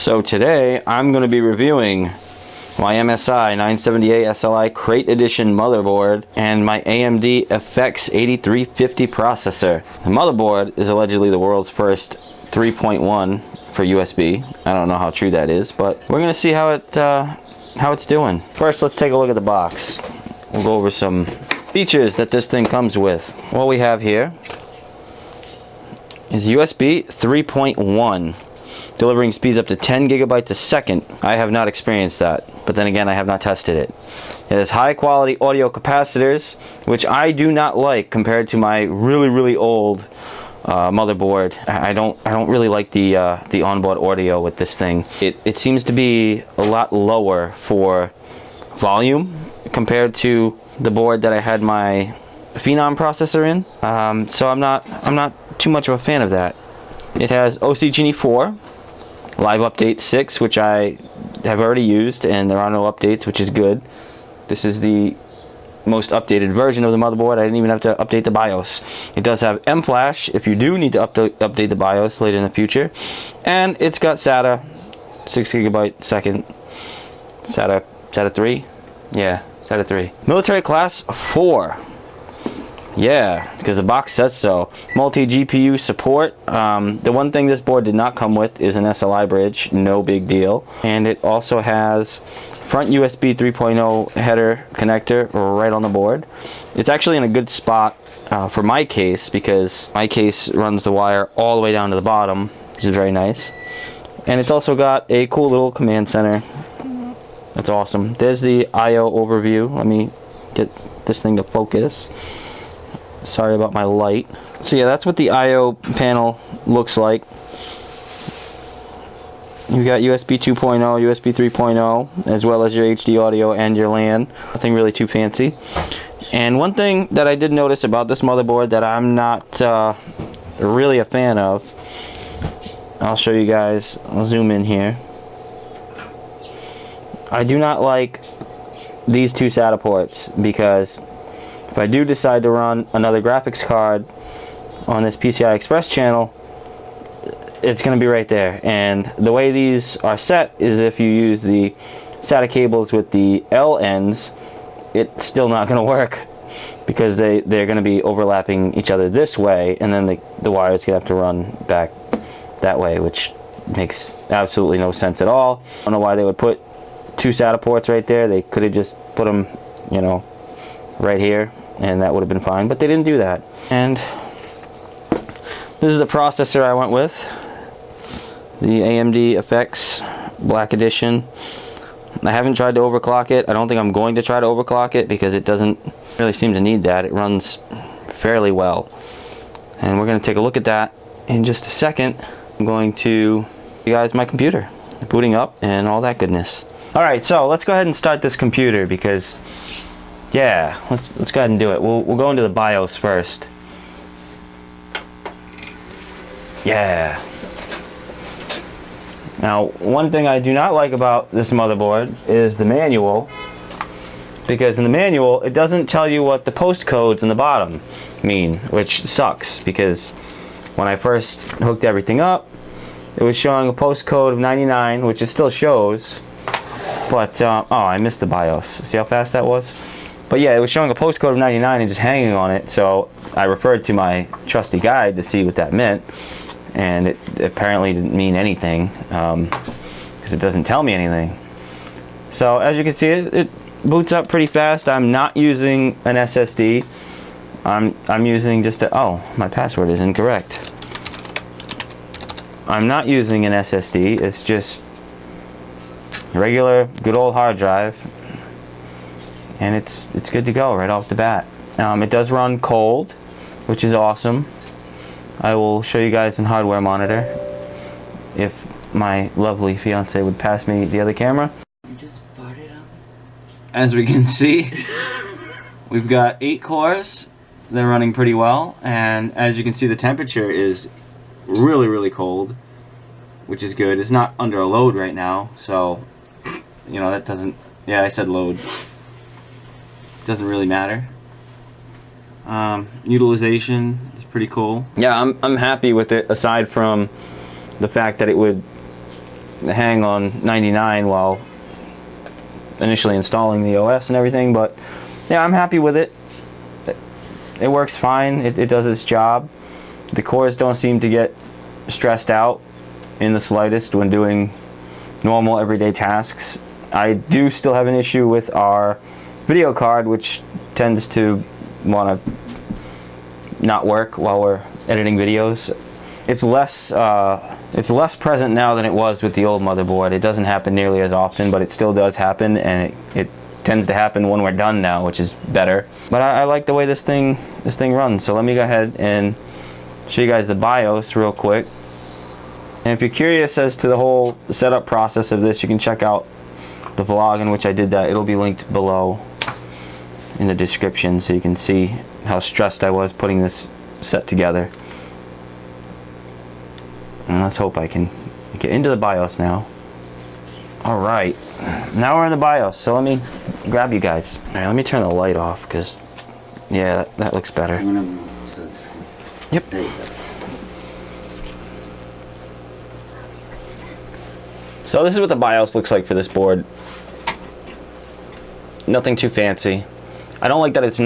So today I'm going to be reviewing my MSI 978 SLI Krait Edition motherboard and my AMD FX 8350 processor. The motherboard is allegedly the world's first 3.1 for USB. I don't know how true that is, but we're going to see how it's doing. First, let's take a look at the box. We'll go over some features that this thing comes with. What we have here is USB 3.1. delivering speeds up to 10 gigabytes a second. I have not experienced that, but then again, I have not tested it. It has high quality audio capacitors, which I do not like compared to my really old motherboard. I don't really like the onboard audio with this thing. It seems to be a lot lower for volume compared to the board that I had my Phenom processor in. So I'm not too much of a fan of that. It has OC Genie 4. Live Update 6, which I have already used, and there are no updates, which is good. This is the most updated version of the motherboard. I didn't even have to update the BIOS. It does have M-Flash if you do need to update the BIOS later in the future. And it's got SATA, 6 gigabyte second. SATA 3? Yeah, SATA 3. Military Class 4. Yeah, because the box says so. Multi-GPU support. The one thing this board did not come with is an SLI bridge. No big deal. And it also has front USB 3.0 header connector right on the board. It's actually in a good spot for my case, because my case runs the wire all the way down to the bottom, which is very nice. And it's also got a cool little command center. That's awesome. There's the I/O overview. Let me get this thing to focus. Sorry about my light. So yeah, that's what the I/O panel looks like. You've got USB 2.0, USB 3.0, as well as your HD audio and your LAN. Nothing really too fancy. And one thing that I did notice about this motherboard that I'm not really a fan of, I'll show you guys. I'll zoom in here. I do not like these two SATA ports, because if I do decide to run another graphics card on this PCI Express channel, it's going to be right there. And the way these are set is if you use the SATA cables with the L ends, it's still not going to work, because they're going to be overlapping each other this way, and then the wires going to have to run back that way, which makes absolutely no sense at all. I don't know why they would put two SATA ports right there. They could have just put them, you know, right here, and that would have been fine, but they didn't do that. And this is the processor I went with, the AMD FX Black Edition. I haven't tried to overclock it. I don't think I'm going to try to overclock it, because it doesn't really seem to need that. It runs fairly well, and we're going to take a look at that in just a second. I'm going to show you guys my computer booting up and all that goodness. Alright, so let's go ahead and start this computer, because yeah, let's go ahead and do it. We'll go into the BIOS first. Yeah. Now, one thing I do not like about this motherboard is the manual, because in the manual it doesn't tell you what the post codes in the bottom mean, which sucks, because when I first hooked everything up, it was showing a post code of 99, which it still shows, but oh, I missed the BIOS. See how fast that was? But yeah, it was showing a postcode of 99 and just hanging on it, so I referred to my trusty guide to see what that meant, and it apparently didn't mean anything, because it doesn't tell me anything. So as you can see, it boots up pretty fast. I'm not using an SSD. I'm using just a, oh, my password is incorrect. I'm not using an SSD. It's just a regular, good old hard drive. And it's good to go right off the bat. It does run cold, which is awesome. I will show you guys in hardware monitor if my lovely fiance would pass me the other camera. You just farted on me. As we can see, we've got 8 cores. They're running pretty well, and as you can see, the temperature is really cold, which is good. It's not under a load right now, so you know that doesn't. Yeah, I said load. Doesn't really matter. Utilization is pretty cool. Yeah, I'm happy with it, aside from the fact that it would hang on 99 while initially installing the OS and everything, but yeah, I'm happy with it. It works fine. It does its job. The cores don't seem to get stressed out in the slightest when doing normal everyday tasks. I do still have an issue with our video card, which tends to want to not work while we're editing videos. It's less present now than it was with the old motherboard. It doesn't happen nearly as often, but it still does happen, and it tends to happen when we're done now, which is better. But I like the way this thing runs. So let me go ahead and show you guys the BIOS real quick. And if you're curious as to the whole setup process of this, you can check out the vlog in which I did that. It'll be linked below in the description so you can see how stressed I was putting this set together. And let's hope I can get into the BIOS now. Alright, now we're in the BIOS, so let me grab you guys. Alright, let me turn the light off, because yeah, that looks better. Yep. There you go. So this is what the BIOS looks like for this board. Nothing too fancy. I don't like that it's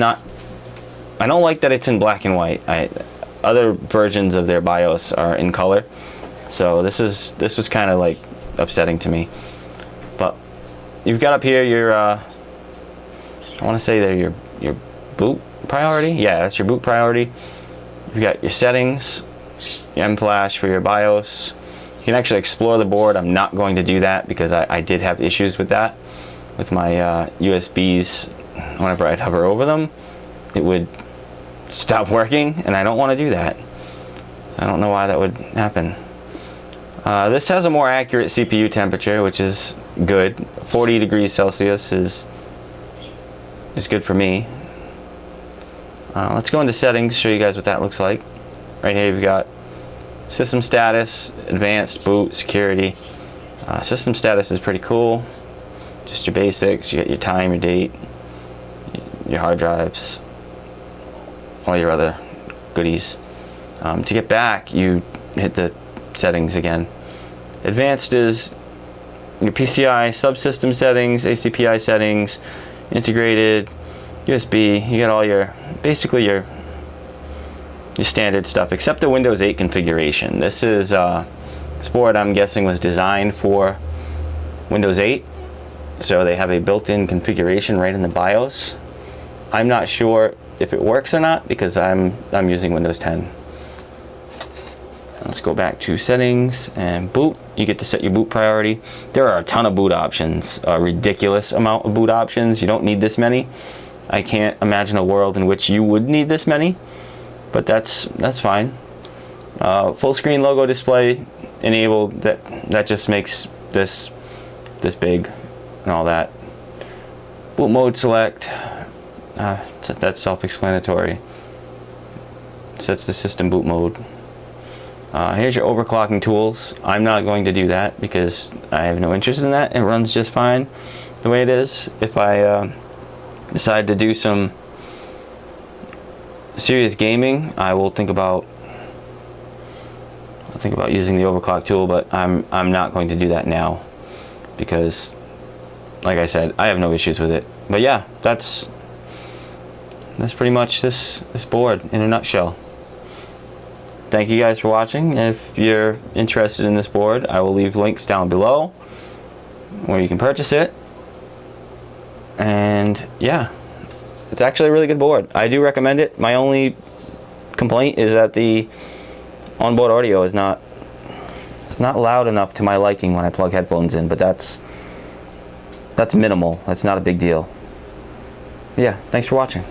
in black and white. Other versions of their BIOS are in color. So this was kind of like upsetting to me. But you've got up here your I want to say they're your boot priority. Yeah, that's your boot priority. You've got your settings, your M-Flash for your BIOS. You can actually explore the board. I'm not going to do that because I did have issues with that. With my USBs, whenever I'd hover over them, it would stop working, and I don't want to do that. I don't know why that would happen. This has a more accurate CPU temperature, which is good. 40 degrees Celsius is good for me. Let's go into settings, show you guys what that looks like. Right here you've got system status, advanced, boot, security. System status is pretty cool. Just your basics. You got your time, your date, your hard drives, all your other goodies. To get back, you hit the settings again. Advanced is your PCI subsystem settings, ACPI settings, integrated, USB. You got all your, basically your standard stuff, except the Windows 8 configuration. This board, I'm guessing, was designed for Windows 8. So they have a built-in configuration right in the BIOS. I'm not sure if it works or not because I'm using Windows 10. Let's go back to settings and boot. You get to set your boot priority. There are a ton of boot options, a ridiculous amount of boot options. You don't need this many. I can't imagine a world in which you would need this many, but that's fine. Full screen logo display enabled. That just makes this big and all that. Boot mode select. That's self-explanatory. Sets the system boot mode. Here's your overclocking tools. I'm not going to do that because I have no interest in that. It runs just fine the way it is. If I decide to do some serious gaming, I will think about using the overclock tool, but I'm not going to do that now because, like I said, I have no issues with it. But yeah, that's pretty much this board in a nutshell. Thank you guys for watching. If you're interested in this board, I will leave links down below where you can purchase it. And yeah, it's actually a really good board. I do recommend it. My only complaint is that the onboard audio is not loud enough to my liking when I plug headphones in, but that's minimal. That's not a big deal. Yeah, thanks for watching.